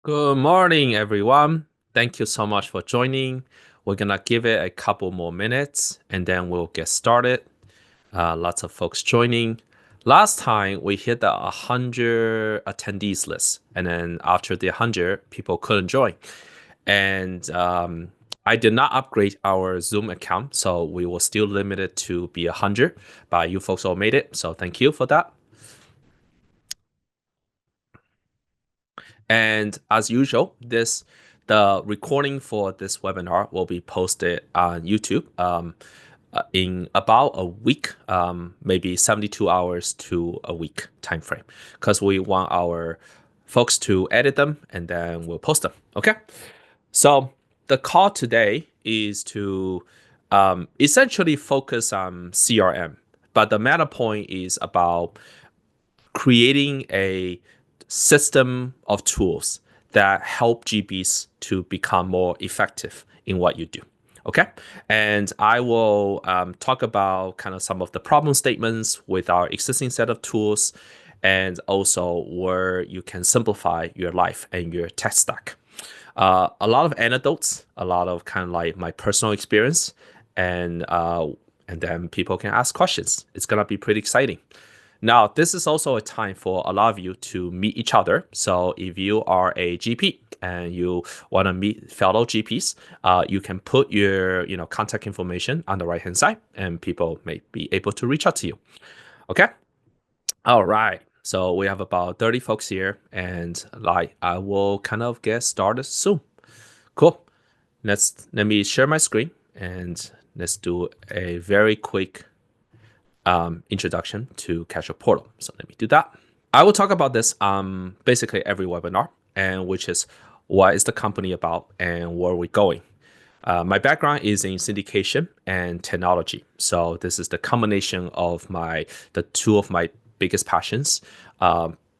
Good morning, everyone. Thank you so much for joining. We're gonna give it a couple more minutes and then we'll get started. Lots of folks joining. Last time we hit the 100 attendees list, and then after the 100, people couldn't join. And I did not upgrade our Zoom account, so we were still limited to be 100, but you folks all made it, so thank you for that. And as usual, the recording for this webinar will be posted on YouTube in about a week, maybe 72 hours to a week time frame, because we want our folks to edit them and then we'll post them. Okay. So the call today is to essentially focus on CRM, but the meta point is about creating a system of tools that help GPs to become more effective in what you do. Okay. And I will talk about kind of some of the problem statements with our existing set of tools and also where you can simplify your life and your tech stack. A lot of anecdotes, a lot of kind of like my personal experience, and then people can ask questions. It's gonna be pretty exciting. Now, this is also a time for a lot of you to meet each other. So if you are a GP and you want to meet fellow GPs, you can put your contact information on the right-hand side, and people may be able to reach out to you. Okay. All right. So we have about 30 folks here, and like I will kind of get started soon. Cool. Let me share my screen and let's do a very quick introduction to Casual Portal. So let me do that. I will talk about this basically every webinar, and which is what is the company about and where we're going. My background is in syndication and technology. So this is the combination of the two of my biggest passions,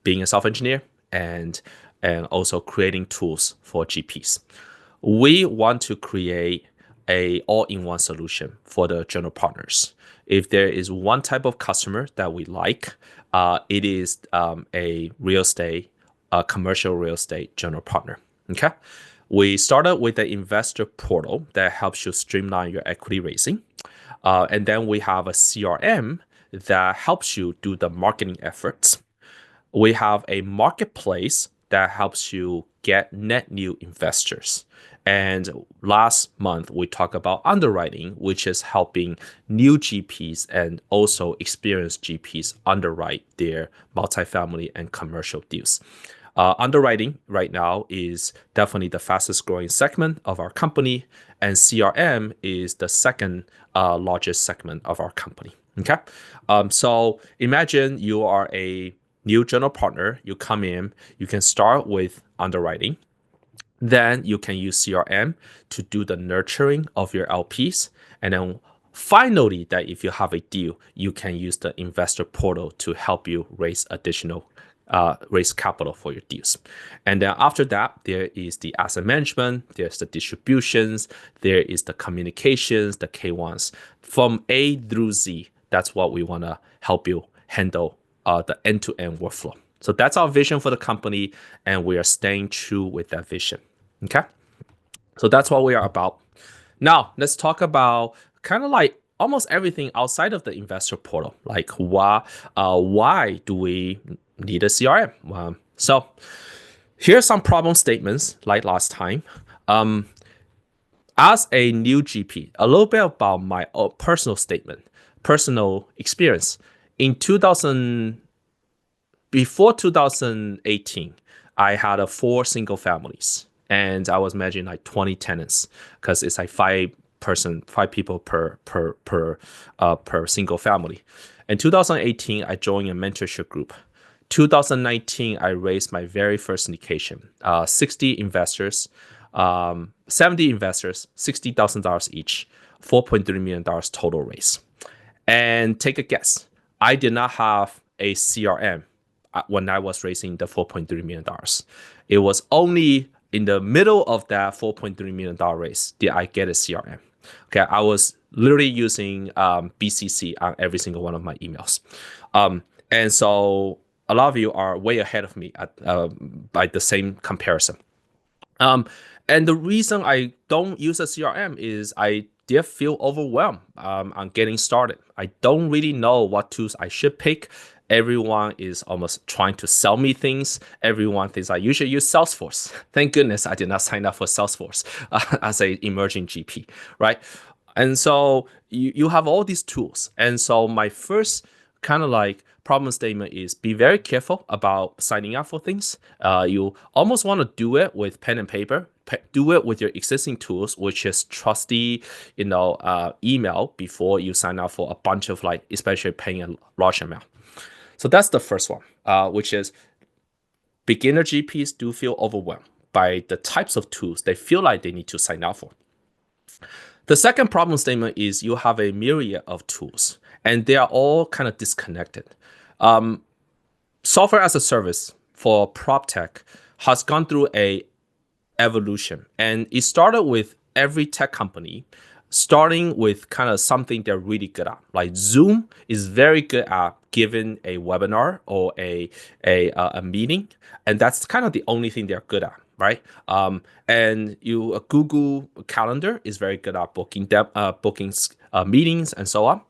being a software engineer and also creating tools for GPs. We want to create a all-in-one solution for the general partners. If there is one type of customer that we like, it is a commercial real estate general partner. Okay. We started with the investor portal that helps you streamline your equity raising. And then we have a CRM that helps you do the marketing efforts. We have a marketplace that helps you get net new investors. And last month, we talked about underwriting, which is helping new GPs and also experienced GPs underwrite their multifamily and commercial deals. Underwriting right now is definitely the fastest growing segment of our company, and CRM is the second largest segment of our company. Okay. So imagine you are a new general partner, you come in, you can start with underwriting. Then you can use CRM to do the nurturing of your LPs. And then finally, that if you have a deal, you can use the investor portal to help you raise capital for your deals. And then after that, there is the asset management, there's the distributions, there is the communications, the K1s. From A through Z, that's what we want to help you handle the end-to-end workflow. So that's our vision for the company, and we are staying true with that vision. Okay. So that's what we are about. Now, let's talk about kind of like almost everything outside of the investor portal. Like why do we need a CRM? So here's some problem statements like last time. As a new GP, a little bit about my personal experience. Before 2018, I had 4 single families, and I was managing like 20 tenants because it's like 5 people per single family. In 2018, I joined a mentorship group. 2019, I raised my very first syndication. 60 investors, 70 investors, $60,000 each, $4.3 million total raise. And take a guess, I did not have a CRM when I was raising the $4.3 million. It was only in the middle of that $4.3 million raise did I get a CRM. Okay, I was literally using BCC on every single one of my emails. And so a lot of you are way ahead of me by the same comparison. Um, and the reason I don't use a CRM is I did feel overwhelmed on getting started. I don't really know what tools I should pick. Everyone is almost trying to sell me things. Everyone thinks I usually use Salesforce. Thank goodness I did not sign up for Salesforce as a emerging GP, right? And so you have all these tools. And so my first kind of like problem statement is be very careful about signing up for things. You almost want to do it with pen and paper. Do it with your existing tools, which is trusty, email before you sign up for a bunch of like, especially paying a large amount. So that's the first one, which is beginner GPs do feel overwhelmed by the types of tools they feel like they need to sign up for. The second problem statement is you have a myriad of tools and they are all kind of disconnected. Software as a service for prop tech has gone through a evolution, and it started with every tech company starting with kind of something they're really good at. Like Zoom is very good at giving a webinar or a meeting, and that's kind of the only thing they're good at, right? And Google Calendar is very good at booking meetings and so on.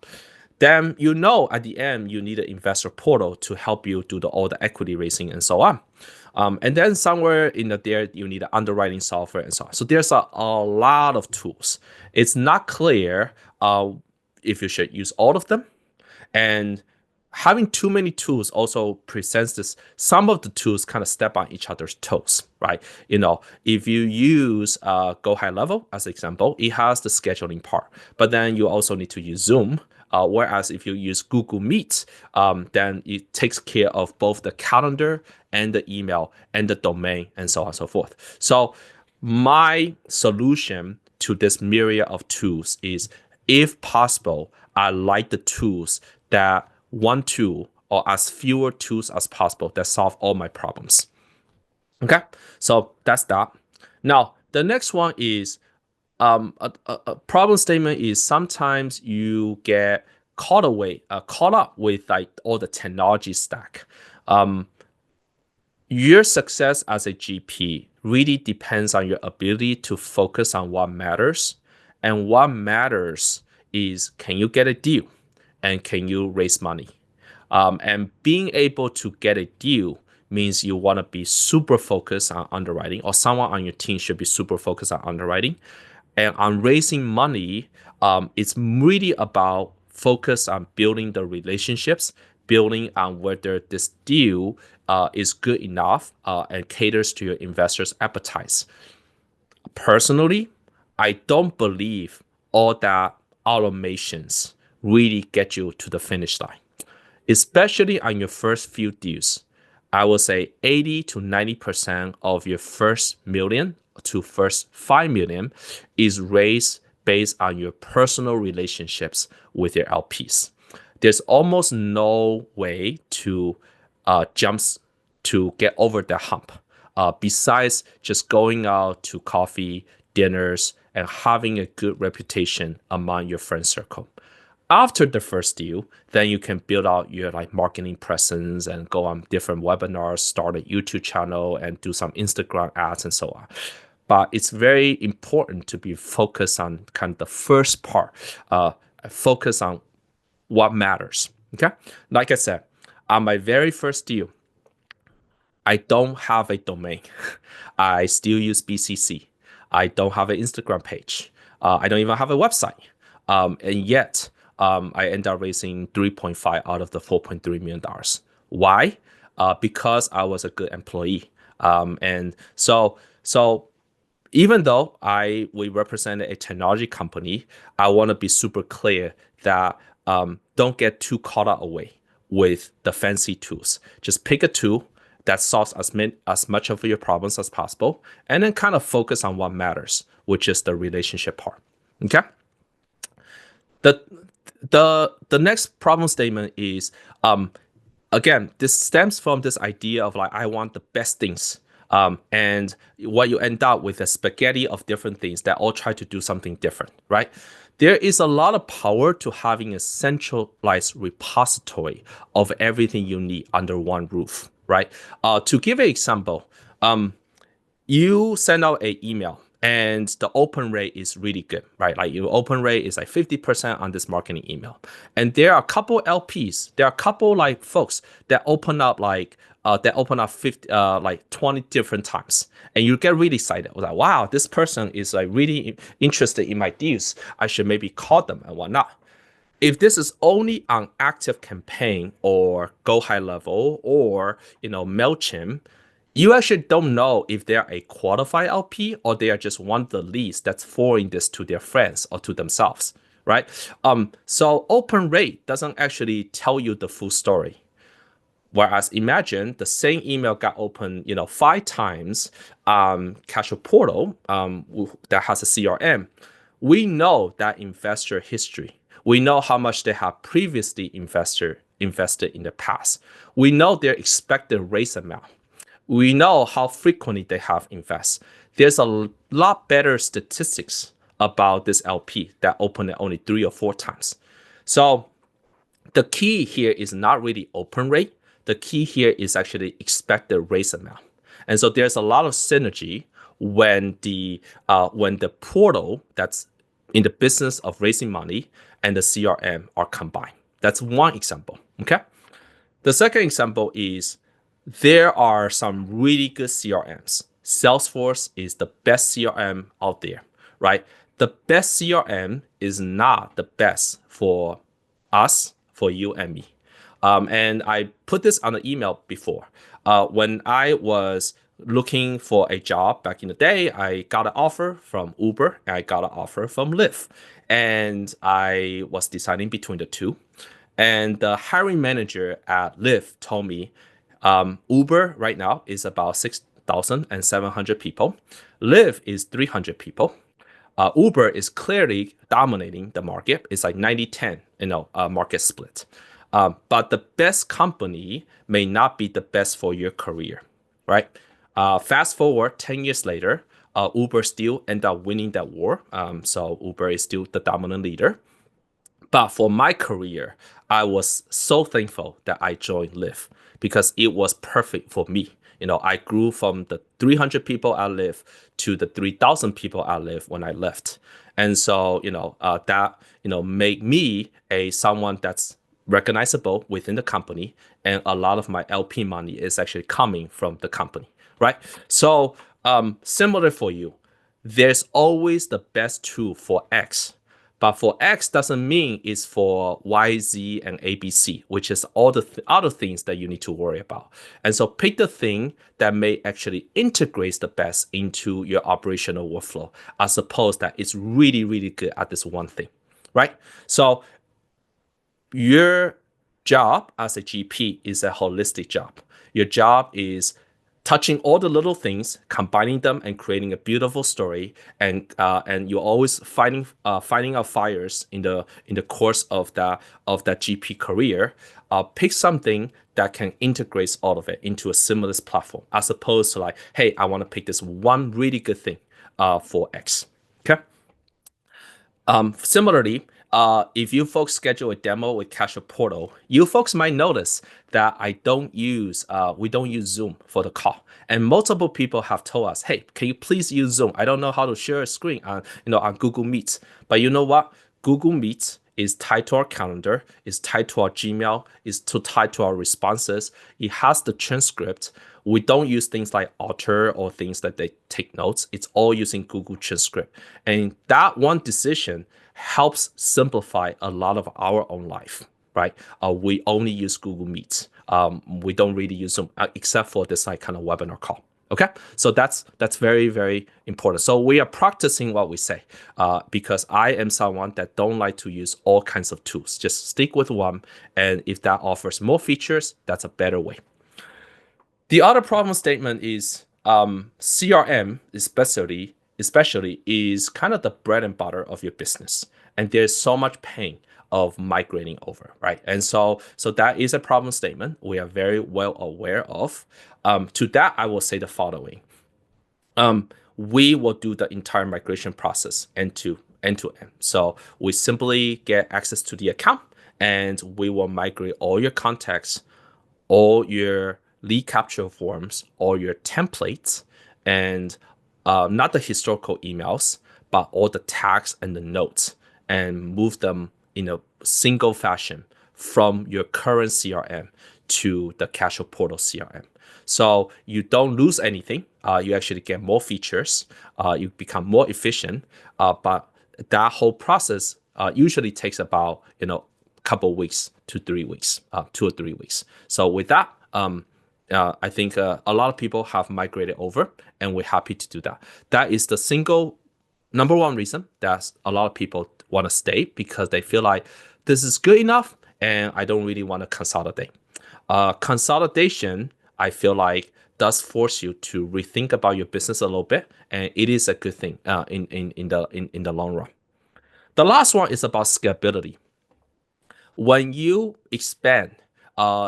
Then at the end you need an investor portal to help you do all the equity raising and so on. And then somewhere in there you need underwriting software and so on. So there's a lot of tools. It's not clear if you should use all of them. And having too many tools also presents this. Some of the tools kind of step on each other's toes, right? If you use Go High Level as an example, it has the scheduling part, but then you also need to use Zoom. Whereas if you use Google Meet, then it takes care of both the calendar and the email and the domain and so on and so forth. So my solution to this myriad of tools is, if possible, I like the tools that one tool or as fewer tools as possible that solve all my problems. Okay, so that's that. Now, the next one is a problem statement is sometimes you get caught up with like all the technology stack. Your success as a GP really depends on your ability to focus on what matters. And what matters is, can you get a deal and can you raise money? And being able to get a deal means you want to be super focused on underwriting, or someone on your team should be super focused on underwriting. And on raising money, it's really about focus on building the relationships, building on whether this deal is good enough and caters to your investors' appetites. Personally, I don't believe all that automations really get you to the finish line, especially on your first few deals. I would say 80 to 90% of your first million to first 5 million is raised based on your personal relationships with your LPs. There's almost no way to jumps to get over the hump besides just going out to coffee, dinners, and having a good reputation among your friend circle. After the first deal, then you can build out your like marketing presence and go on different webinars, start a YouTube channel, and do some Instagram ads and so on. But it's very important to be focused on kind of the first part, focus on what matters. Okay, like I said, on my very first deal, I don't have a domain. I still use BCC. I don't have an Instagram page. I don't even have a website. And yet, I end up raising 3.5 out of the $4.3 million. Why? Because I was a good employee. And so even though we represent a technology company, I want to be super clear that don't get too caught up away with the fancy tools. Just pick a tool that solves as much of your problems as possible, and then kind of focus on what matters, which is the relationship part. Okay. The the next problem statement is again, this stems from this idea of like, I want the best things. And what you end up with a spaghetti of different things that all try to do something different, right? There is a lot of power to having a centralized repository of everything you need under one roof, right? To give an example, You send out an email and the open rate is really good, right? Like your open rate is like 50% on this marketing email. And there are a couple LPs, there are a couple like folks that open up like that open up 50 like 20 different times. And you get really excited. Like, wow, this person is like really interested in my deals. I should maybe call them and whatnot. If this is only on active campaign or go high level or MailChimp, you actually don't know if they're a qualified LP or they are just one of the leads that's forwarding this to their friends or to themselves, right? So open rate doesn't actually tell you the full story. Whereas imagine the same email got opened, 5 times, cash portal that has a CRM. We know that investor history. We know how much they have previously invested in the past. We know their expected raise amount. We know how frequently they have invest. There's a lot better statistics about this LP that opened it only 3 or 4 times. So the key here is not really open rate. The key here is actually expected raise amount. And so there's a lot of synergy when the portal that's in the business of raising money and the CRM are combined. That's one example. Okay. The second example is there are some really good CRMs. Salesforce is the best CRM out there, right? The best CRM is not the best for us, for you and me. And I put this on the email before. When I was looking for a job back in the day, I got an offer from Uber and I got an offer from Lyft. And I was deciding between the two. And the hiring manager at Lyft told me Uber right now is about 6,700 people. Lyft is 300 people. Uber is clearly dominating the market. It's like 90-10, market split. But the best company may not be the best for your career, right? Fast forward 10 years later, Uber still end up winning that war. So Uber is still the dominant leader. But for my career, I was so thankful that I joined Lyft because it was perfect for me. I grew from the 300 people I Lyft to the 3,000 people I Lyft when I left. And so, that, made me a someone that's recognizable within the company. And a lot of my LP money is actually coming from the company, right? So, similar for you, there's always the best tool for X. But for X doesn't mean it's for Y, Z, and ABC, which is all the other things that you need to worry about. And so pick the thing that may actually integrate the best into your operational workflow, as opposed that it's really, really good at this one thing, right? So your job as a GP is a holistic job. Your job is touching all the little things, combining them, and creating a beautiful story. And you're always finding out fires in the course of that GP career. Pick something that can integrate all of it into a seamless platform, as opposed to like, hey, I want to pick this one really good thing for X. Okay. Similarly, if you folks schedule a demo with Cash Portal, you folks might notice that we don't use Zoom for the call. And multiple people have told us, hey, can you please use Zoom? I don't know how to share a screen on Google Meet. But you know what? Google Meet is tied to our calendar, is tied to our Gmail, is tied to our responses. It has the transcript. We don't use things like Otter or things that they take notes. It's all using Google Transcript. And that one decision helps simplify a lot of our own life, right? We only use Google Meet. We don't really use Zoom except for this like kind of webinar call. Okay, so that's very, very important. So we are practicing what we say because I am someone that don't like to use all kinds of tools. Just stick with one, and if that offers more features, that's a better way. The other problem statement is CRM, especially is kind of the bread and butter of your business, and there's so much pain of migrating over, right? And so that is a problem statement we are very well aware of. To that, I will say the following: we will do the entire migration process end to end. So we simply get access to the account, and we will migrate all your contacts, all your lead capture forms, all your templates, and not the historical emails, but all the tags and the notes, and move them in a single fashion from your current CRM to the Casual Portal CRM. So you don't lose anything. You actually get more features. You become more efficient. But that whole process usually takes about a couple weeks to 3 weeks, 2 or 3 weeks. So with that, I think a lot of people have migrated over, and we're happy to do that. That is the single number one reason that a lot of people want to stay, because they feel like this is good enough, and I don't really want to consolidate. Consolidation, I feel like, does force you to rethink about your business a little bit, and it is a good thing in the long run. The last one is about scalability. When you expand,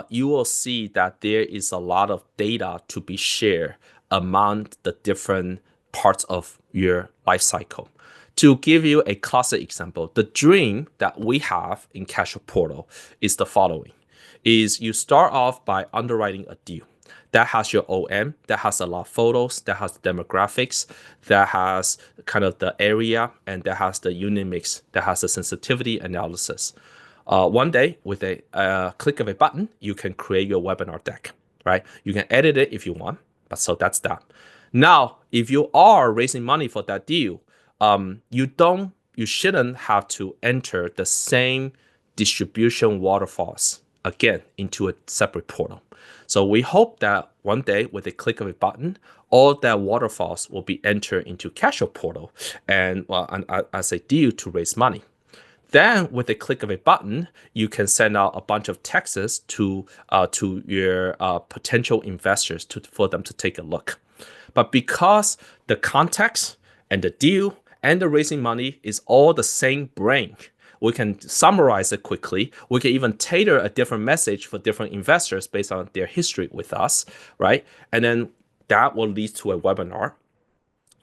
you will see that there is a lot of data to be shared among the different parts of your life cycle. To give you a classic example, the dream that we have in Casual Portal is the following: is you start off by underwriting a deal that has your OM, that has a lot of photos, that has demographics, that has kind of the area, and that has the unit mix, that has the sensitivity analysis. One day, with a click of a button, you can create your webinar deck, right? You can edit it if you want, but so that's that. Now, if you are raising money for that deal, you shouldn't have to enter the same distribution waterfalls again into a separate portal. So we hope that one day, with a click of a button, all that waterfalls will be entered into Casual Portal and as a deal to raise money. Then, with a click of a button, you can send out a bunch of texts to your potential investors for them to take a look. But because the context and the deal and the raising money is all the same brain, we can summarize it quickly. We can even tailor a different message for different investors based on their history with us, right? And then that will lead to a webinar.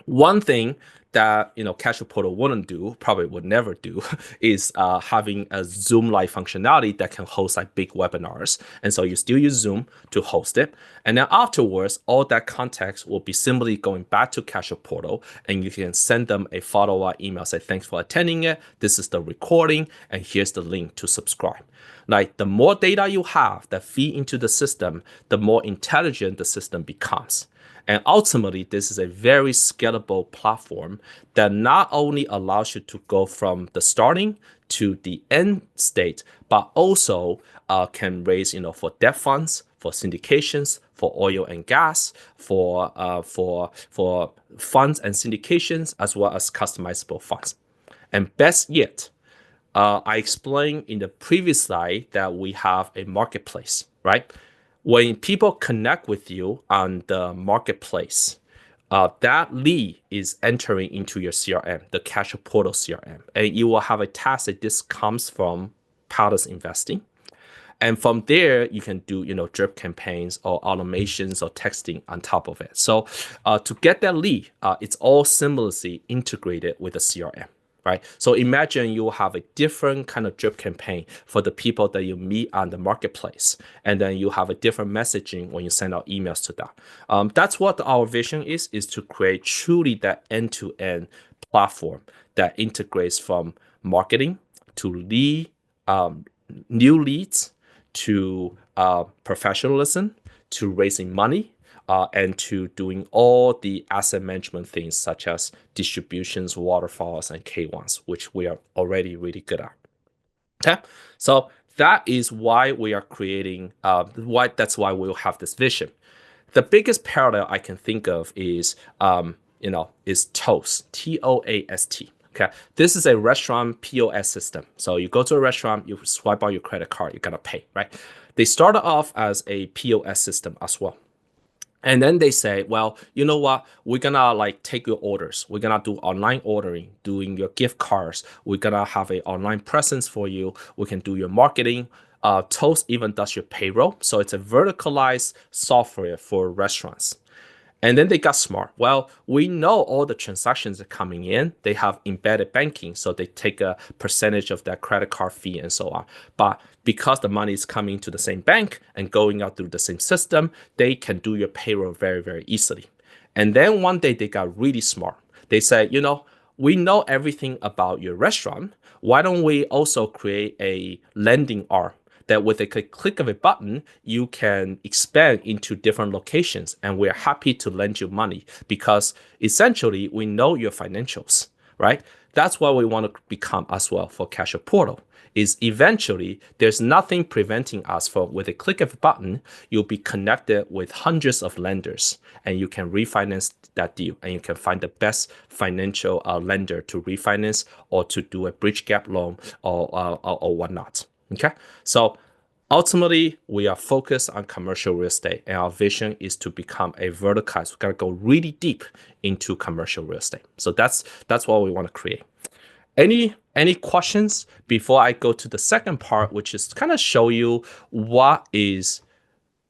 One thing that Casual Portal wouldn't do, probably would never do, is having a Zoom-like functionality that can host like big webinars. And so you still use Zoom to host it. And then afterwards, all that context will be simply going back to Casual Portal, and you can send them a follow-up email, say, thanks for attending it. This is the recording, and here's the link to subscribe. Like, the more data you have that feed into the system, the more intelligent the system becomes. And ultimately, this is a very scalable platform that not only allows you to go from the starting to the end state, but also can raise, for debt funds, for syndications, for oil and gas, for funds and syndications, as well as customizable funds. And best yet, I explained in the previous slide that we have a marketplace, right? When people connect with you on the marketplace, that lead is entering into your CRM, the Casual Portal CRM, and you will have a task that this comes from Palace Investing. And from there, you can do, drip campaigns or automations or texting on top of it. So to get that lead, it's all seamlessly integrated with the CRM. Right. So imagine you have a different kind of drip campaign for the people that you meet on the marketplace. And then you have a different messaging when you send out emails to that. That's what our vision is to create truly that end-to-end platform that integrates from marketing to lead, new leads, to professionalism, to raising money, and to doing all the asset management things such as distributions, waterfalls, and K1s, which we are already really good at. Okay, so that is why we are creating. That's why we will have this vision. The biggest parallel I can think of is Toast, TOAST. Okay, this is a restaurant POS system. So you go to a restaurant, you swipe out your credit card, you're gonna pay, right? They started off as a POS system as well. And then they say, well, you know what? We're gonna take your orders. We're gonna do online ordering, doing your gift cards. We're gonna have an online presence for you. We can do your marketing. Toast even does your payroll. So it's a verticalized software for restaurants. And then they got smart. Well, we know all the transactions are coming in. They have embedded banking, so they take a percentage of that credit card fee and so on. But because the money is coming to the same bank and going out through the same system, they can do your payroll very, very easily. And then one day they got really smart. They said, we know everything about your restaurant. Why don't we also create a lending arm that with a click of a button, you can expand into different locations, and we're happy to lend you money because essentially we know your financials, right? That's what we want to become as well for Cashier Portal. Is eventually there's nothing preventing us from with a click of a button, you'll be connected with hundreds of lenders and you can refinance that deal and you can find the best financial lender to refinance or to do a bridge gap loan or whatnot. Okay, so ultimately we are focused on commercial real estate and our vision is to become a verticalized. We got to go really deep into commercial real estate. So that's what we want to create. Any questions before I go to the second part, which is kind of show you what is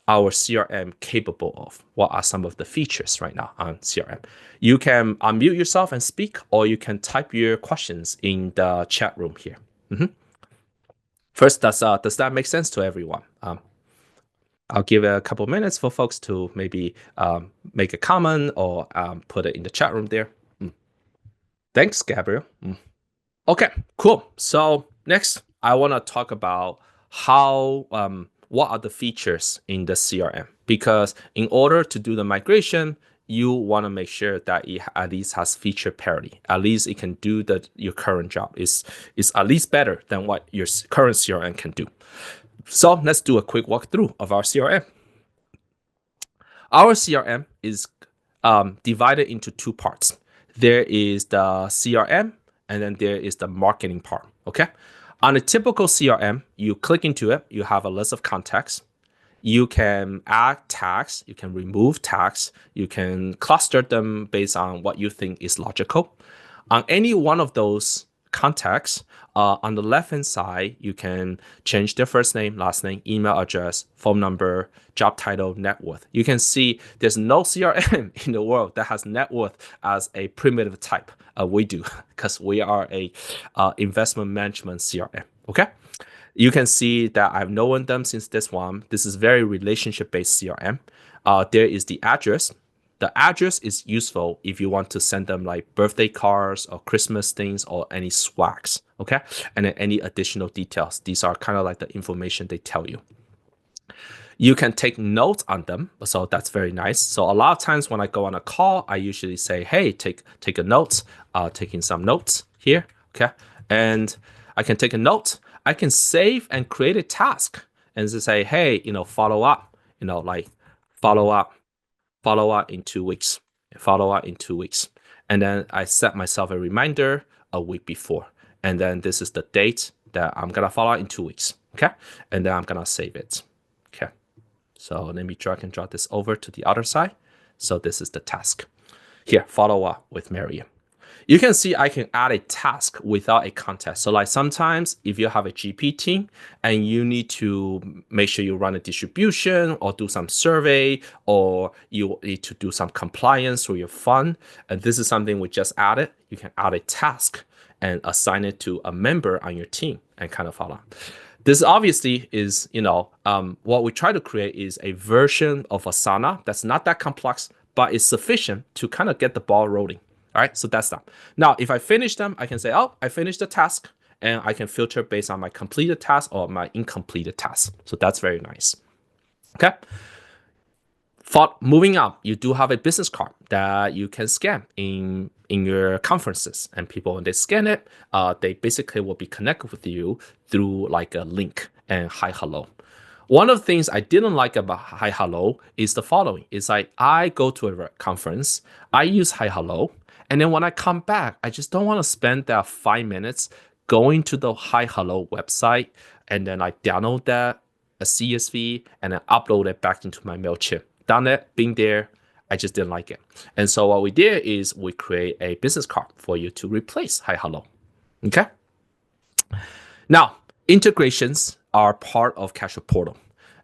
our CRM capable of? What are some of the features right now on CRM? You can unmute yourself and speak, or you can type your questions in the chat room here. First, does that make sense to everyone? I'll give a couple minutes for folks to maybe make a comment or put it in the chat room there. Thanks, Gabriel. Okay, cool. So next, I want to talk about how what are the features in the CRM, because in order to do the migration, you want to make sure that it at least has feature parity. At least it can do your current job is at least better than what your current CRM can do. So let's do a quick walkthrough of our CRM. Our CRM is divided into two parts. There is the CRM and then there is the marketing part. Okay. On a typical CRM, you click into it, you have a list of contacts. You can add tags, you can remove tags, you can cluster them based on what you think is logical. On any one of those contacts, on the left-hand side, you can change their first name, last name, email address, phone number, job title, net worth. You can see there's no CRM in the world that has net worth as a primitive type. We do, because we are a investment management CRM. Okay. You can see that I've known them since this one. This is very relationship-based CRM. There is the address. The address is useful if you want to send them like birthday cards or Christmas things or any swags, okay? And then any additional details. These are kind of like the information they tell you. You can take notes on them, so that's very nice. So a lot of times when I go on a call, I usually say, hey, take a note, taking some notes here, okay? And I can take a note. I can save and create a task and just say, hey, follow up, like follow up in 2 weeks, follow up in 2 weeks. And then I set myself a reminder a week before. And then this is the date that I'm going to follow up in 2 weeks. Okay. And then I'm going to save it. Okay. So let me drag and drop this over to the other side. So this is the task. Here, follow up with Miriam. You can see I can add a task without a context. So like sometimes if you have a GP team and you need to make sure you run a distribution or do some survey, or you need to do some compliance through your fund, and this is something we just added, you can add a task and assign it to a member on your team and kind of follow. This obviously is, what we try to create is a version of Asana that's not that complex, but is sufficient to kind of get the ball rolling. All right, so that's that. Now, if I finish them, I can say, oh, I finished the task, and I can filter based on my completed task or my incompleted task. So that's very nice. Okay. Moving on, you do have a business card that you can scan in your conferences, and people, when they scan it, they basically will be connected with you through like a link and hi, hello. One of the things I didn't like about hi, hello is the following. It's like I go to a conference, I use hi, hello, and then when I come back, I just don't want to spend that 5 minutes going to the hi, hello website, and then I download that, a CSV, and then upload it back into my MailChimp. Done it, been there, I just didn't like it. And so what we did is we create a business card for you to replace hi, hello. Okay? Now, integrations are part of Cashier Portal.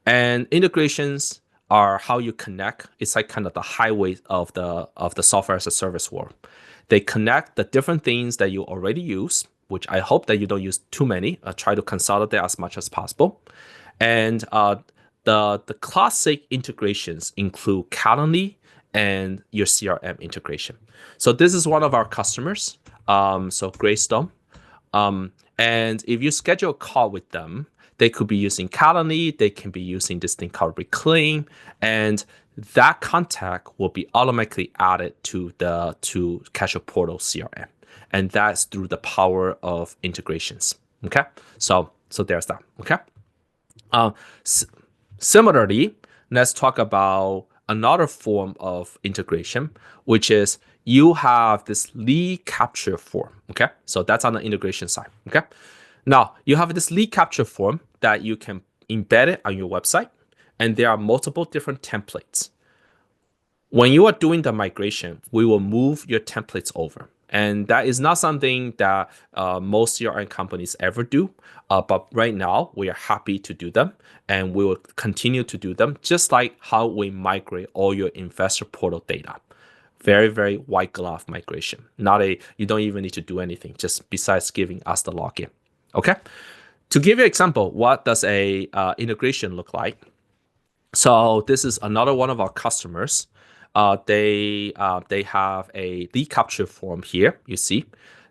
And integrations are how you connect. It's like kind of the highway of the software as a service world. They connect the different things that you already use, which I hope that you don't use too many. Try to consolidate as much as possible. And the classic integrations include Calendly and your CRM integration. So this is one of our customers, so Greystone. And if you schedule a call with them, they could be using Calendly, they can be using this thing called Reclaim, and that contact will be automatically added to Casual Portal CRM. And that's through the power of integrations. Okay. So there's that. Okay. Similarly, let's talk about another form of integration, which is you have this lead capture form. Okay. So that's on the integration side. Okay. Now you have this lead capture form that you can embed it on your website, and there are multiple different templates. When you are doing the migration, we will move your templates over. And that is not something that most CRM companies ever do. But right now, we are happy to do them. And we will continue to do them, just like how we migrate all your investor portal data. Very, very white glove migration. You don't even need to do anything, just besides giving us the login. Okay? To give you an example, what does a integration look like? So this is another one of our customers. They have a lead capture form here. You see,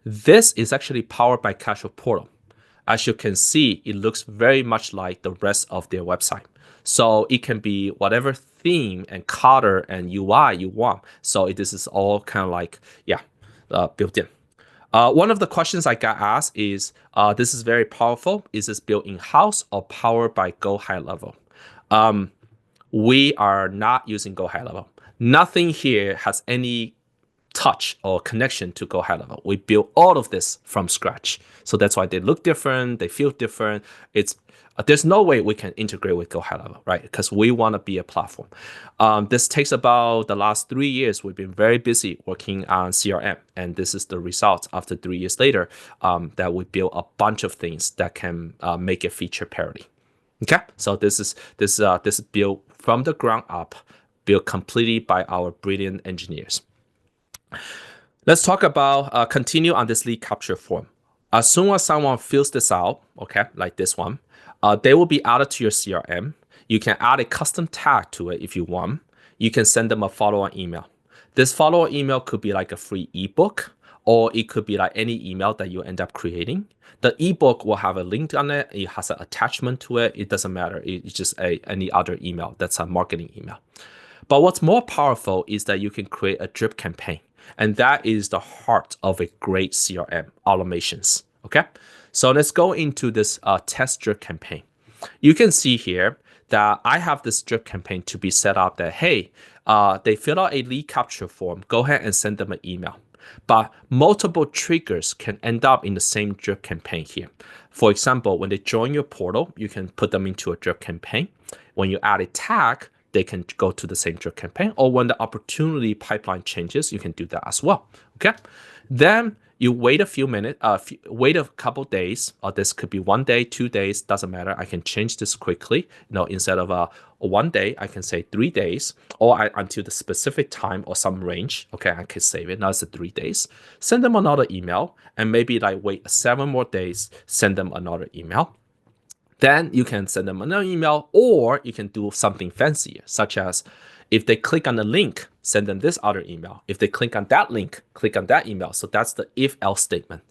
this is actually powered by Casual Portal. As you can see, it looks very much like the rest of their website. So it can be whatever theme and color and UI you want. So this is all kind of like built in. One of the questions I got asked is, this is very powerful. Is this built in-house or powered by Go High Level? We are not using Go High Level. Nothing here has any touch or connection to Go High Level. We built all of this from scratch. So that's why they look different, they feel different. There's no way we can integrate with Go High Level, right? Because we want to be a platform. This takes about the last 3 years. We've been very busy working on CRM, and this is the result after 3 years later, that we built a bunch of things that can make it feature parity. Okay, so this is built from the ground up, built completely by our brilliant engineers. Let's talk about continue on this lead capture form. As soon as someone fills this out, okay, like this one, they will be added to your CRM. You can add a custom tag to it if you want. You can send them a follow-on email. This follow-on email could be like a free ebook, or it could be like any email that you end up creating. The ebook will have a link on it. It has an attachment to it. It doesn't matter. It's just any other email. That's a marketing email. But what's more powerful is that you can create a drip campaign. And that is the heart of a great CRM, automations. Okay, so let's go into this test drip campaign. You can see here that I have this drip campaign to be set up that, hey, they fill out a lead capture form. Go ahead and send them an email. But multiple triggers can end up in the same drip campaign here. For example, when they join your portal, you can put them into a drip campaign. When you add a tag, they can go to the same drip campaign. Or when the opportunity pipeline changes, you can do that as well. Okay. Then you wait a few minutes, wait a couple days, or this could be 1 day, 2 days, doesn't matter. I can change this quickly. Instead of 1 day, I can say 3 days, or until the specific time or some range. Okay, I can save it. Now it's 3 days. Send them another email, and maybe like wait 7 more days, send them another email. Then you can send them another email, or you can do something fancier, such as if they click on the link, send them this other email. If they click on that link, click on that email. So that's the if-else statement.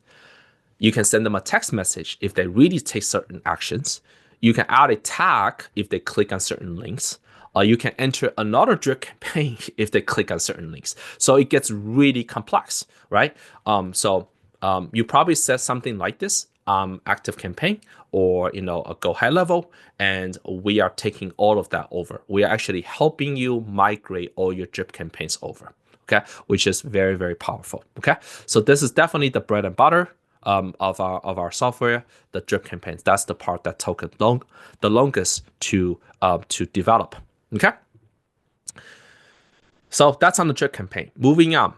You can send them a text message if they really take certain actions. You can add a tag if they click on certain links. Or you can enter another drip campaign if they click on certain links. So it gets really complex, right? You probably said something like this. Active campaign or a Go High Level, and we are taking all of that over. We are actually helping you migrate all your drip campaigns over, okay, which is very, very powerful. Okay, so this is definitely the bread and butter of our software. The drip campaigns, that's the part that took the longest to develop. Okay, so that's on the drip campaign. Moving on.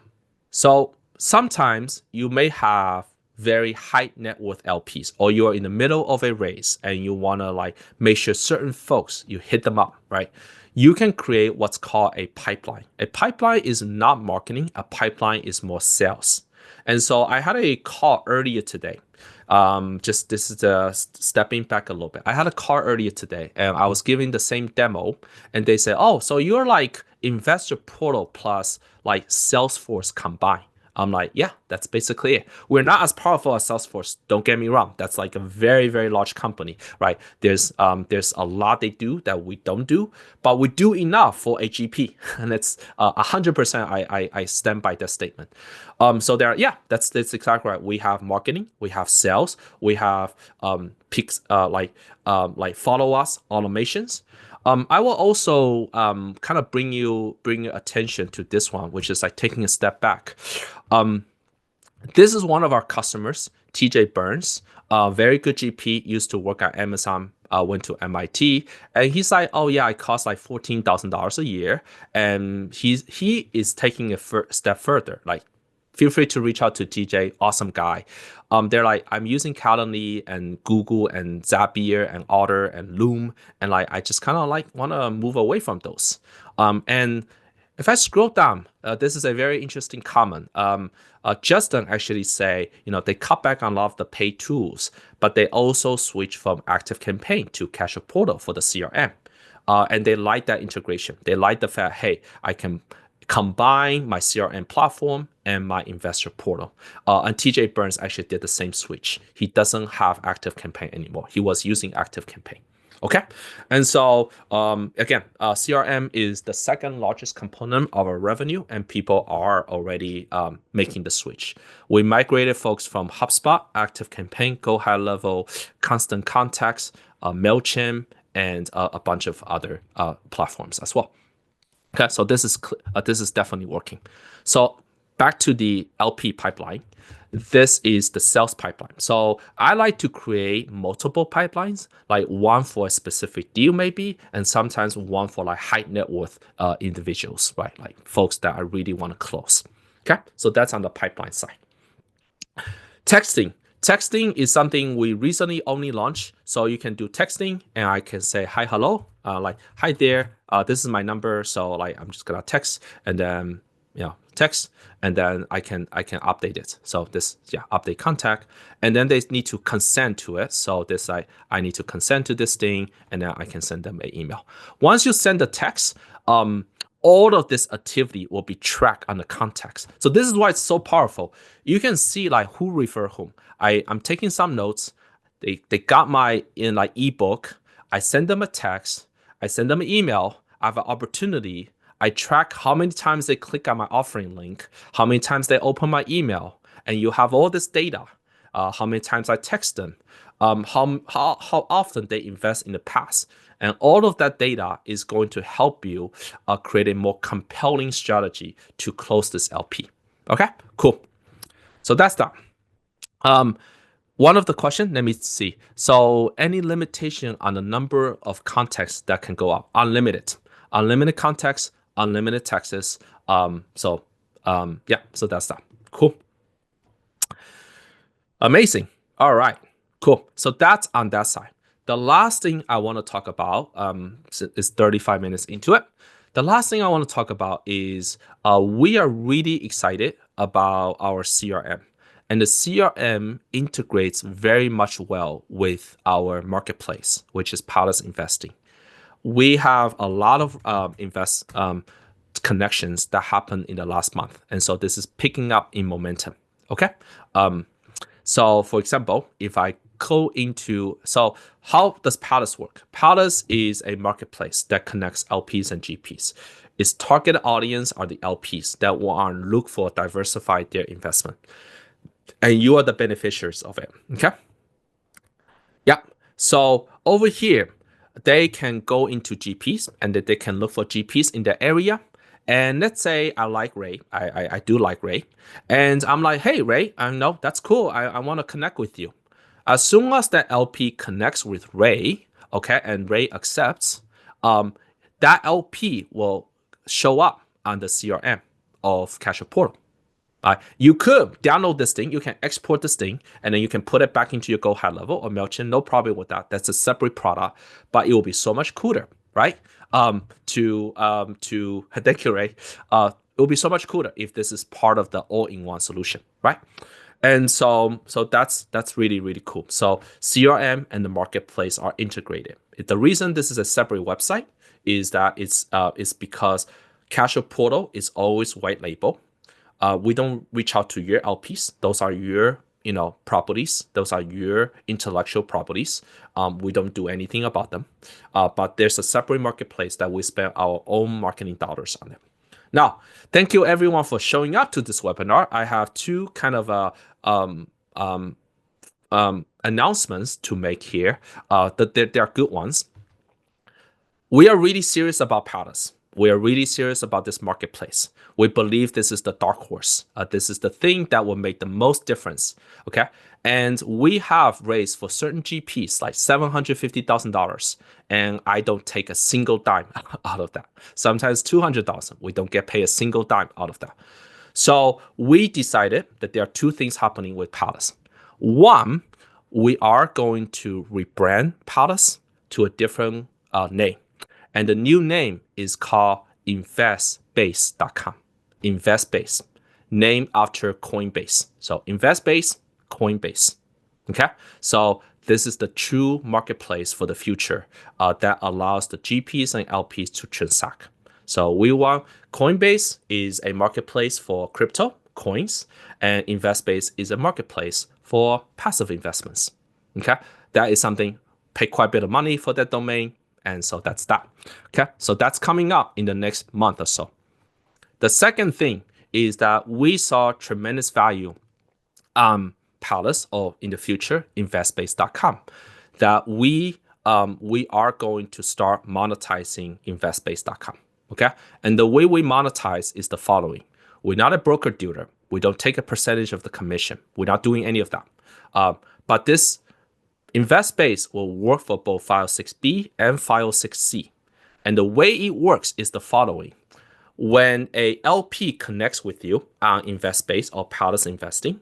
So sometimes you may have very high net worth LPs, or you're in the middle of a race and you want to make sure certain folks, you hit them up, right? You can create what's called a pipeline. A pipeline is not marketing. A pipeline is more sales. And so I had a call earlier today. Just this is stepping back a little bit. I had a call earlier today, and I was giving the same demo, and they said, "Oh, so you're like investor portal plus like Salesforce combined." I'm like, yeah, that's basically it. We're not as powerful as Salesforce. Don't get me wrong. That's like a very, very large company, right? There's a lot they do that we don't do, but we do enough for a GP, and it's 100%. I stand by that statement. So there, yeah, that's exactly right. We have marketing, we have sales, we have peaks like follow us automations. I will also kind of bring your attention to this one, which is like taking a step back. This is one of our customers, TJ Burns, very good GP, used to work at Amazon, went to MIT, and he's like, oh yeah, it costs like $14,000 a year, and he is taking a step further. Like, feel free to reach out to TJ, awesome guy. They're like, I'm using Calendly and Google and Zapier and Otter and Loom, and like I just kind of like want to move away from those. And if I scroll down, this is a very interesting comment. Justin actually say, they cut back on a lot of the paid tools, but they also switch from Active Campaign to Cash Portal for the CRM. And they like that integration. They like the fact, hey, I can combine my CRM platform and my investor portal. And TJ Burns actually did the same switch. He doesn't have Active Campaign anymore. He was using Active Campaign. Okay. And so, again, CRM is the second largest component of our revenue, and people are already making the switch. We migrated folks from HubSpot, Active Campaign, Go High Level, Constant Contacts, MailChimp, and a bunch of other platforms as well. Okay, so this is definitely working. So back to the LP pipeline. This is the sales pipeline. So I like to create multiple pipelines, like one for a specific deal maybe, and sometimes one for like high net worth individuals, right? Like folks that I really want to close. Okay, so that's on the pipeline side. Texting. Texting is something we recently only launched. So you can do texting, and I can say, hi, hello, like, hi there, this is my number. So like, I'm just gonna text, and then, text, and then I can update it. So this, update contact, and then they need to consent to it. So this, I need to consent to this thing, and then I can send them an email. Once you send the text, all of this activity will be tracked on the context. So this is why it's so powerful. You can see like who refer whom. I'm taking some notes. They got my ebook. I send them a text. I send them an email. I have an opportunity. I track how many times they click on my offering link, how many times they open my email, and you have all this data. How many times I text them, how often they invest in the past. And all of that data is going to help you create a more compelling strategy to close this LP. Okay, cool. So that's that. One of the questions, let me see. So any limitation on the number of contacts that can go up? Unlimited. Unlimited contacts, unlimited taxes. So that's that. Cool. Amazing. All right, cool. So that's on that side. The last thing I want to talk about is 35 minutes into it. The last thing I want to talk about is we are really excited about our CRM. And the CRM integrates very much well with our marketplace, which is Palace Investing. We have a lot of connections that happened in the last month. And so this is picking up in momentum. Okay. So for example, if I go so how does Palace work? Palace is a marketplace that connects LPs and GPs. Its target audience are the LPs that want to look for diversify their investment. And you are the beneficiaries of it. Okay. Yeah. So over here, they can go into GPs and they can look for GPs in the area. And let's say I like Ray. I do like Ray. And I'm like, hey, Ray, I know that's cool. I want to connect with you. As soon as that LP connects with Ray, okay, and Ray accepts, that LP will show up on the CRM of Cash Portal. You could download this thing, you can export this thing, and then you can put it back into your Go High Level or MailChimp. No problem with that. That's a separate product, but it will be so much cooler, right? Thank you, Ray. it would be so much cooler if this is part of the all-in-one solution, right? And so that's really, really cool. So CRM and the marketplace are integrated. The reason this is a separate website is that it's because Casual Portal is always white label. We don't reach out to your LPs. Those are your properties. Those are your intellectual properties. We don't do anything about them. But there's a separate marketplace that we spend our own marketing dollars on it. Now, thank you everyone for showing up to this webinar. I have two kind of announcements to make here. That they're good ones. We are really serious about Palace. We are really serious about this marketplace. We believe this is the dark horse. This is the thing that will make the most difference. Okay. And we have raised for certain GPs like $750,000, and I don't take a single dime out of that. Sometimes $200,000. We don't get paid a single dime out of that. So we decided that there are two things happening with Palace. One, we are going to rebrand Palace to a different name. And the new name is called investbase.com. Investbase, named after Coinbase. So Investbase, Coinbase. Okay. So this is the true marketplace for the future that allows the GPs and LPs to transact. So we want Coinbase is a marketplace for crypto coins, and Investbase is a marketplace for passive investments. Okay. That is something, pay quite a bit of money for that domain. And so that's that. Okay. So that's coming up in the next month or so. The second thing is that we saw tremendous value Palace, or in the future, investbase.com, that we are going to start monetizing investbase.com. Okay. And the way we monetize is the following. We're not a broker dealer. We don't take a percentage of the commission. We're not doing any of that. But this Investbase will work for both File 6B and File 6C. And the way it works is the following. When a LP connects with you on Investbase or Palace Investing,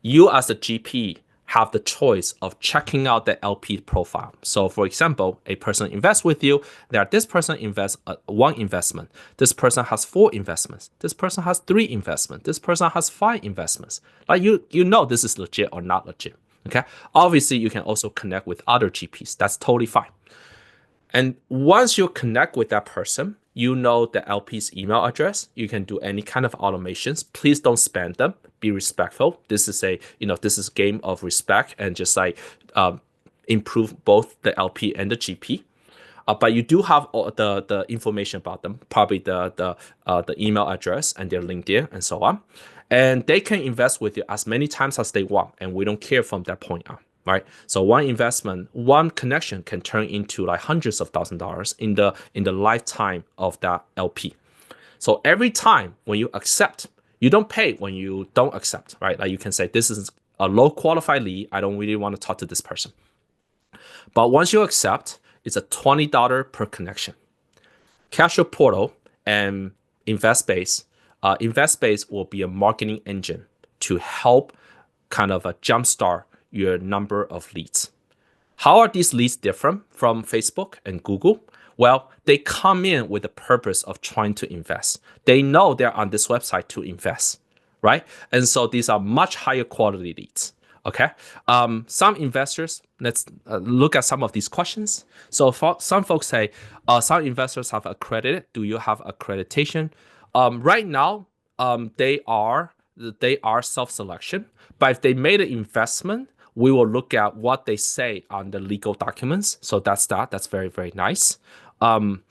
you as a GP have the choice of checking out the LP profile. So for example, a person invests with you, this person invests one investment. This person has 4 investments. This person has 3 investments. This person has 5 investments. Like you know this is legit or not legit. Okay. Obviously, you can also connect with other GPs. That's totally fine. And once you connect with that person, you know the LP's email address. You can do any kind of automations. Please don't spam them. Be respectful. This is a game of respect and just like improve both the LP and the GP. But you do have all the information about them, probably the email address and their LinkedIn and so on. And they can invest with you as many times as they want, and we don't care from that point on, right? So one investment, one connection can turn into like hundreds of $1,000s in the lifetime of that LP. So every time when you accept, you don't pay when you don't accept, right? Like you can say, this is a low qualified lead. I don't really want to talk to this person. But once you accept, it's a $20 per connection. Casual Portal and Investbase. Investbase will be a marketing engine to help kind of jumpstart your number of leads. How are these leads different from Facebook and Google? Well, they come in with the purpose of trying to invest. They know they're on this website to invest, right? And so these are much higher quality leads. Okay. Some investors, let's look at some of these questions. So some folks say, some investors have accredited. Do you have accreditation? Right now, they are self-selection. But if they made an investment, we will look at what they say on the legal documents. So that's that. That's very, very nice. In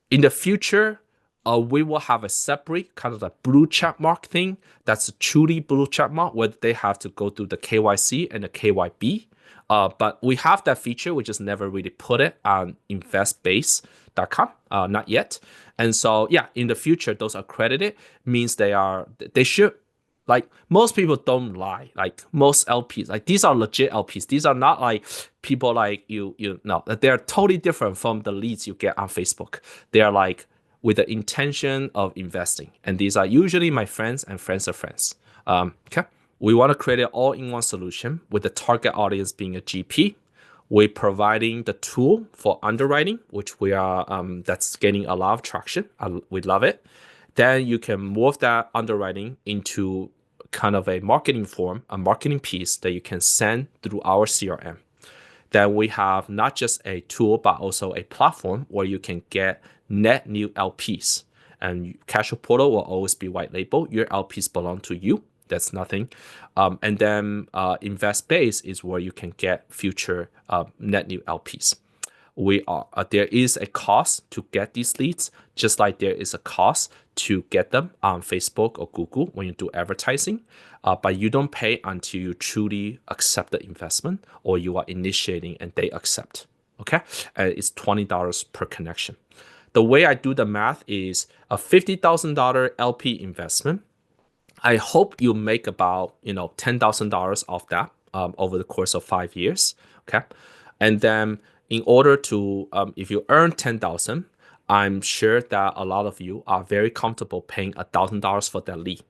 the future, we will have a separate kind of a blue check mark thing. That's a truly blue check mark where they have to go through the KYC and the KYB. But we have that feature. We just never really put it on investbase.com, not yet. And so, yeah, in the future, those accredited means they should, like most people don't lie. Like most LPs, like these are legit LPs. These are not like people like you know, they're totally different from the leads you get on Facebook. They are like with the intention of investing. And these are usually my friends and friends of friends. Okay. We want to create an all-in-one solution with the target audience being a GP. We're providing the tool for underwriting, which we are that's gaining a lot of traction. We love it. Then you can morph that underwriting into kind of a marketing form, a marketing piece that you can send through our CRM. Then we have not just a tool, but also a platform where you can get net new LPs. And Cashflow Portal will always be white label. Your LPs belong to you. That's nothing. And then Invest Base is where you can get future net new LPs. There is a cost to get these leads, just like there is a cost to get them on Facebook or Google when you do advertising. But you don't pay until you truly accept the investment or you are initiating and they accept. Okay, it's $20 per connection. The way I do the math is a $50,000 LP investment. I hope you make about $10,000 off that over the course of 5 years. Okay, and then in order to if you earn 10,000, I'm sure that a lot of you are very comfortable paying $1,000 for that lead.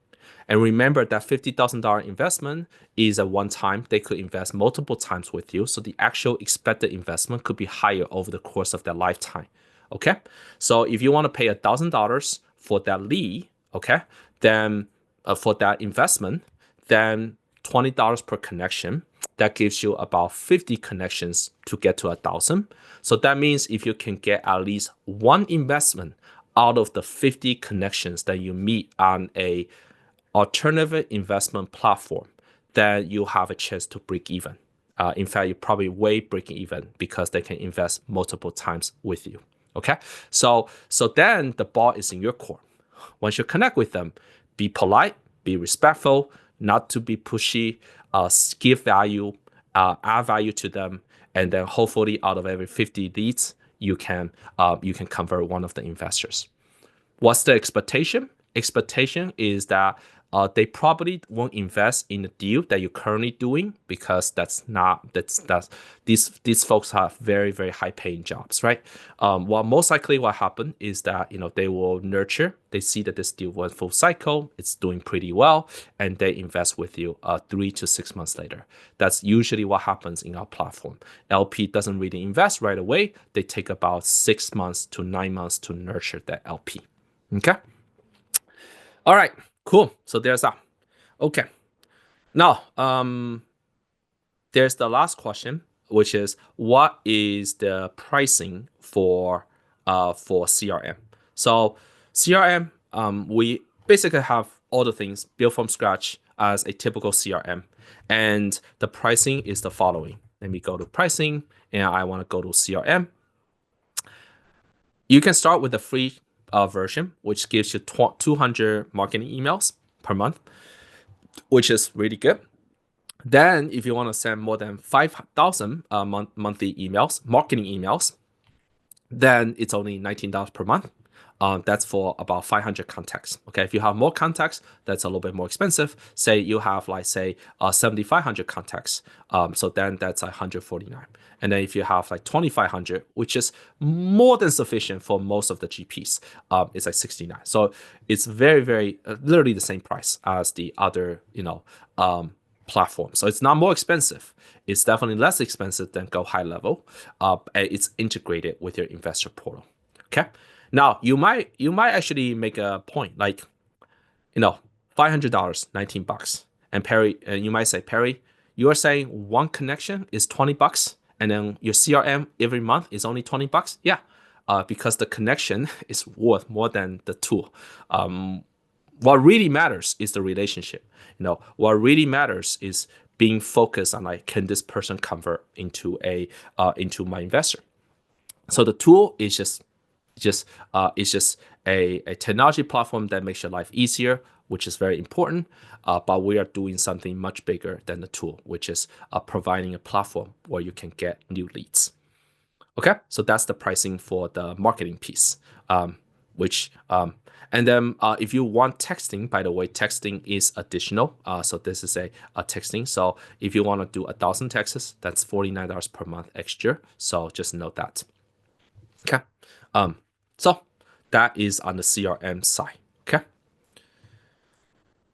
And remember that $50,000 investment is a one time. They could invest multiple times with you. So the actual expected investment could be higher over the course of their lifetime. Okay. So if you want to pay $1,000 for that lead, okay, then for that investment, then $20 per connection. That gives you about 50 connections to get to 1,000. So that means if you can get at least one investment out of the 50 connections that you meet on a alternative investment platform, then you have a chance to break even. In fact, you probably way breaking even because they can invest multiple times with you. Okay, so then the ball is in your court. Once you connect with them, be polite, be respectful, not to be pushy, give value, add value to them, and then hopefully out of every 50 leads, you can convert one of the investors. What's the expectation? Expectation is that they probably won't invest in the deal that you're currently doing because that's these folks have very, very high paying jobs, right? Well, most likely what happened is that they will nurture. They see that this deal went full cycle, it's doing pretty well, and they invest with you 3 to 6 months later. That's usually what happens in our platform. LP doesn't really invest right away. They take about 6 months to 9 months to nurture that LP. Okay. All right. Cool. So there's that. Okay. Now, there's the last question, which is what is the pricing for CRM? So CRM, we basically have all the things built from scratch as a typical CRM, and the pricing is the following. Let me go to pricing, and I want to go to CRM. You can start with the free version, which gives you 200 marketing emails per month, which is really good. Then, if you want to send more than 5,000 monthly emails, marketing emails, then it's only $19 per month. That's for about 500 contacts. Okay, if you have more contacts, that's a little bit more expensive. Say you have 7,500 contacts, so then that's $149. And then if you have 2,500, which is more than sufficient for most of the GPs, it's $69. So it's very, very literally the same price as the other platform. So it's not more expensive. It's definitely less expensive than Go High Level. And it's integrated with your investor portal. Okay. Now you might actually make a point like, $500, $19. And Perry, and you might say, Perry, you are saying one connection is $20, and then your CRM every month is only $20? Yeah, because the connection is worth more than the tool. What really matters is the relationship. What really matters is being focused on can this person convert into into my investor. So the tool is just a technology platform that makes your life easier, which is very important. But we are doing something much bigger than the tool, which is providing a platform where you can get new leads. Okay, so that's the pricing for the marketing piece. And then if you want texting, by the way, texting is additional. So this is a texting. So if you want to do 1,000 texts, that's $49 per month extra. So just note that. Okay. So that is on the CRM side. Okay.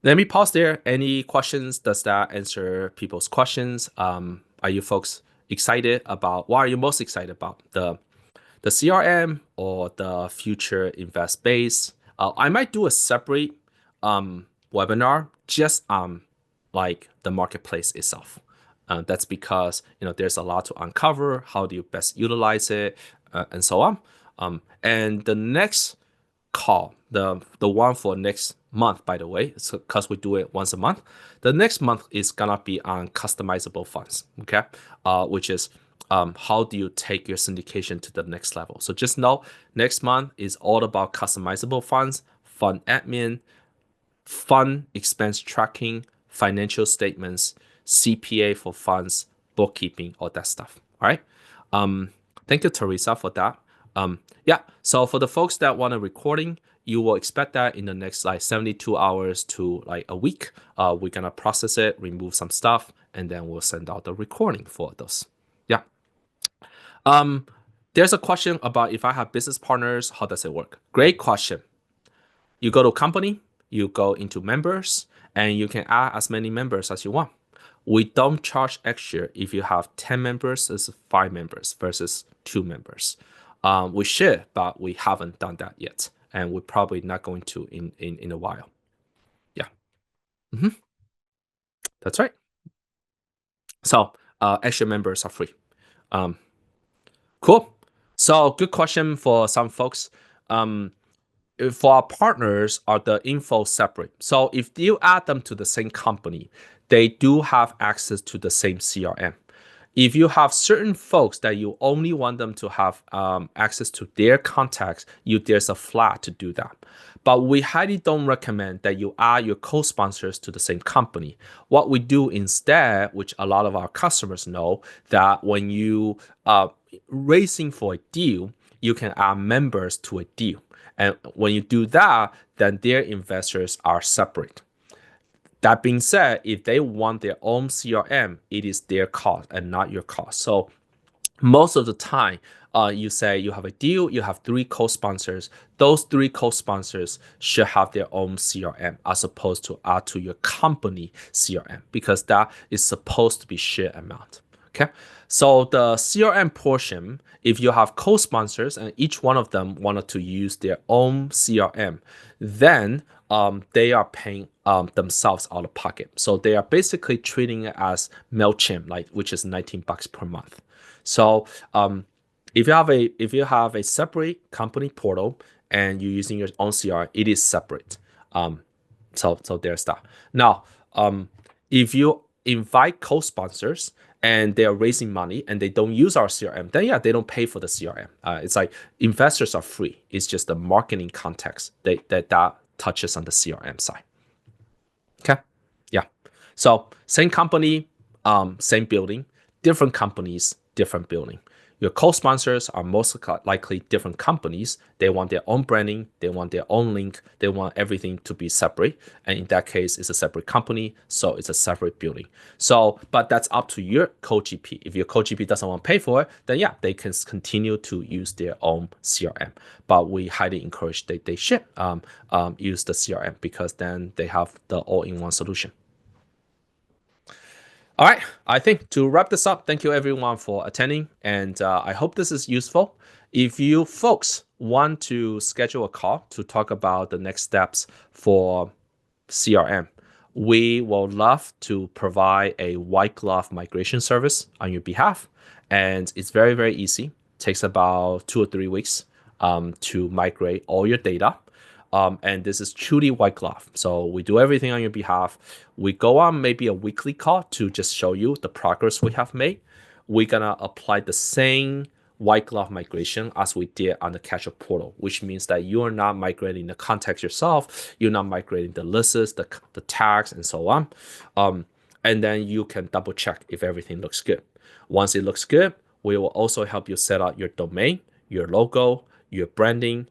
Let me pause there. Any questions? Does that answer people's questions? Are you folks excited about, what are you most excited about? The CRM or the future invest base? I might do a separate webinar just on like the marketplace itself. That's because there's a lot to uncover. How do you best utilize it, and so on. And the next call, the one for next month, by the way, it's because we do it once a month. The next month is gonna be on customizable funds, okay? Which is how do you take your syndication to the next level? So just know next month is all about customizable funds, fund admin, fund expense tracking, financial statements, CPA for funds, bookkeeping, all that stuff. All right. Thank you, Teresa, for that. Yeah. So for the folks that want a recording, you will expect that in the next like 72 hours to like a week. We're gonna process it, remove some stuff, and then we'll send out the recording for those. Yeah. There's a question about if I have business partners, how does it work? Great question. You go to company, you go into members, and you can add as many members as you want. We don't charge extra if you have 10 members versus 5 members versus 2 members. We should, but we haven't done that yet. And we're probably not going to in a while. Yeah. That's right. So extra members are free. Cool. So good question for some folks. For our partners, are the info separate? So if you add them to the same company, they do have access to the same CRM. If you have certain folks that you only want them to have access to their contacts, there's a flag to do that. But we highly don't recommend that you add your co-sponsors to the same company. What we do instead, which a lot of our customers know, that when you are racing for a deal, you can add members to a deal. And when you do that, then their investors are separate. That being said, if they want their own CRM, it is their cost and not your cost. So most of the time, you say you have a deal, you have 3 co-sponsors. Those 3 co-sponsors should have their own CRM as opposed to add to your company CRM because that is supposed to be shared amount. Okay. So the CRM portion, if you have co-sponsors and each one of them wanted to use their own CRM, then they are paying themselves out of pocket. So they are basically treating it as MailChimp, which is $19 per month. So if you have a separate company portal and you're using your own CRM, it is separate. So there's that. Now, if you invite co-sponsors and they are raising money and they don't use our CRM, then they don't pay for the CRM. It's like investors are free. It's just the marketing context that touches on the CRM side. Okay. Yeah. So same company, same building, different companies, different building. Your co-sponsors are most likely different companies. They want their own branding. They want their own link. They want everything to be separate. And in that case, it's a separate company. So it's a separate building. So, but that's up to your co-GP. If your co-GP doesn't want to pay for it, then they can continue to use their own CRM. But we highly encourage that they should use the CRM because then they have the all-in-one solution. All right, I think to wrap this up, thank you everyone for attending, and I hope this is useful. If you folks want to schedule a call to talk about the next steps for CRM, we will love to provide a white glove migration service on your behalf, and it's very, very easy. It takes about 2 or 3 weeks to migrate all your data. And this is truly white glove. So we do everything on your behalf. We go on maybe a weekly call to just show you the progress we have made. We're going to apply the same white glove migration as we did on the Catcher portal, which means that you are not migrating the context yourself. You're not migrating the lists, the tags, and so on. And then you can double check if everything looks good. Once it looks good, we will also help you set up your domain, your logo, your branding,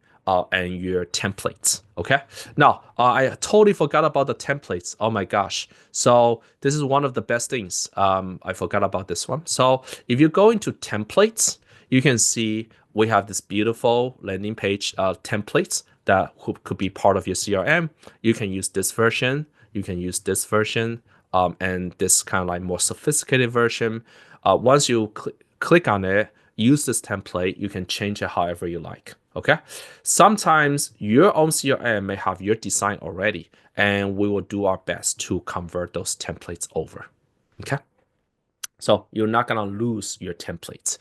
and your templates. Okay. Now, I totally forgot about the templates. Oh my gosh. So this is one of the best things. I forgot about this one. So if you go into templates, you can see we have this beautiful landing page templates that could be part of your CRM. You can use this version. You can use this version and this kind of like more sophisticated version. Once you click on it, use this template. You can change it however you like. Okay. Sometimes your own CRM may have your design already, and we will do our best to convert those templates over. Okay. So you're not gonna lose your templates.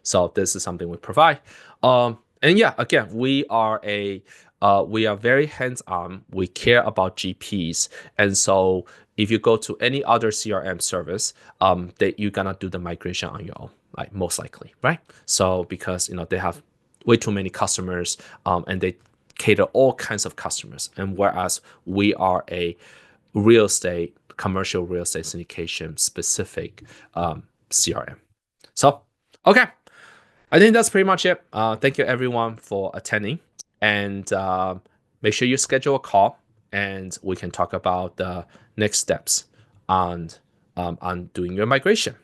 So this is something we provide. And yeah, again, we are very hands-on. We care about GPs, and so if you go to any other CRM service, that you're gonna do the migration on your own, like most likely, right? So because they have way too many customers, and they cater all kinds of customers, and whereas we are a commercial real estate syndication specific CRM. So, okay, I think that's pretty much it. Thank you everyone for attending, and make sure you schedule a call, and we can talk about the next steps on doing your migration.